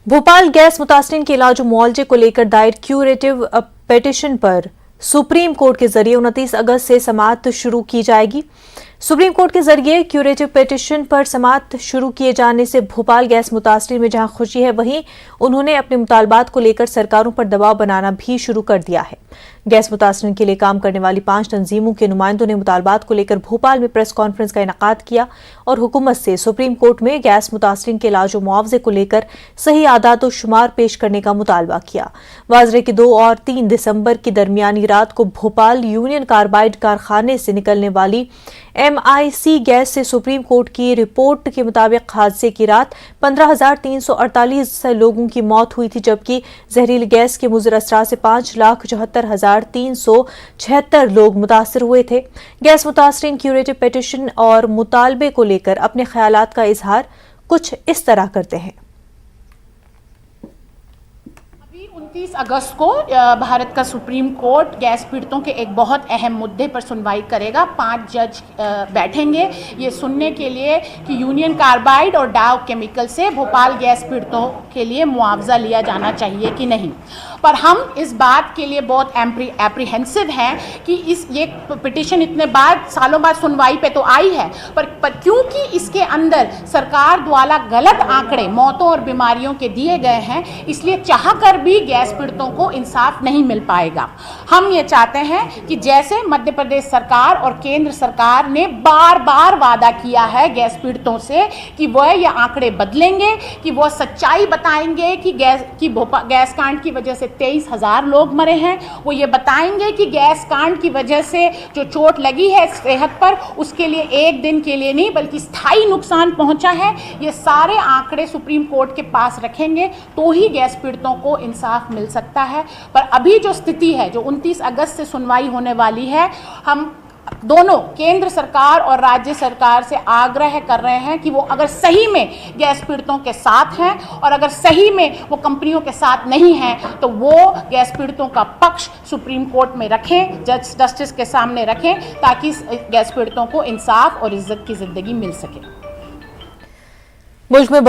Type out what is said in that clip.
Bhopal gas मुतासरीन के इलाज और मुआवजे को लेकर दायर क्यूरेटिव पिटीशन पर सुप्रीम कोर्ट के जरिए 29 अगस्त से समाअत शुरू की जाएगी। सुप्रीम कोर्ट के जरिए क्यूरेटिव पिटीशन पर समाअत शुरू किए जाने से भोपाल गैस मुतासरीन में जहां खुशी है, वहीं उन्होंने अपने मुतालबात को लेकर सरकारों पर दबाव बनाना भी शुरू कर दिया है। गैस मुतासरीन के लिए काम करने वाली 5 तंजीमों के नुमाइंदों ने मुतालबात को लेकर भोपाल में प्रेस कॉन्फ्रेंस का इनेकाद किया और हुकूमत से सुप्रीम कोर्ट में गैस मुतासरीन के इलाज और मुआवजे को लेकर सही आदात और शुमार पेश करने का मुतालबा किया। वाजरे की 2 और 3 दिसंबर की दरमियानी रात को भोपाल यूनियन कार्बाइड कारखाने से निकलने वाली MIC गैस से सुप्रीम कोर्ट की रिपोर्ट के मुताबिक हादसे की रात 15,348 लोगों की मौत हुई थी, जबकि जहरीली गैस के मुज़र असरात से 5,74,376 लोग मुतासर हुए थे। गैस मुतासरीन क्यूरेटिव पिटीशन और मुतालबे को लेकर अपने ख्यालात का इजहार कुछ इस तरह करते हैं। 29 अगस्त को भारत का सुप्रीम कोर्ट गैस पीड़ितों के एक बहुत अहम मुद्दे पर सुनवाई करेगा। 5 जज बैठेंगे ये सुनने के लिए कि यूनियन कार्बाइड और डाव केमिकल से भोपाल गैस पीड़ितों के लिए मुआवजा लिया जाना चाहिए कि नहीं। पर हम इस बात के लिए बहुत एप्रीहेंसिव हैं कि ये पिटीशन इतने सालों बाद सुनवाई पे तो आई है, पर क्योंकि इसके अंदर सरकार द्वारा गलत आंकड़े मौतों और बीमारियों के दिए गए हैं, इसलिए चाहकर भी गैस पीड़ितों को इंसाफ नहीं मिल पाएगा। हम ये चाहते हैं कि जैसे मध्य प्रदेश सरकार और केंद्र सरकार ने बार बार वादा किया है गैस पीड़ितों से कि वह ये आंकड़े बदलेंगे, कि वह सच्चाई बताएंगे कि गैस कांड की वजह से 23,000 लोग मरे हैं, वो ये बताएंगे कि गैस कांड की वजह से जो चोट लगी है सेहत पर, उसके लिए एक दिन के लिए नहीं बल्कि स्थायी नुकसान पहुंचा है। ये सारे आंकड़े सुप्रीम कोर्ट के पास रखेंगे तो ही गैस पीड़ितों को इंसाफ मिल सकता है। पर अभी जो स्थिति है, जो 29 अगस्त से सुनवाई होने वाली है, हम दोनों केंद्र सरकार और राज्य सरकार से आग्रह कर रहे हैं कि वो अगर सही में गैस पीड़ितों के साथ हैं और अगर सही में वो कंपनियों के साथ नहीं हैं, तो वो गैस पीड़ितों का पक्ष सुप्रीम कोर्ट में रखें, जस्टिस के सामने रखें, ताकि गैस पीड़ितों को इंसाफ और इज्जत की जिंदगी मिल सके। मुल्क में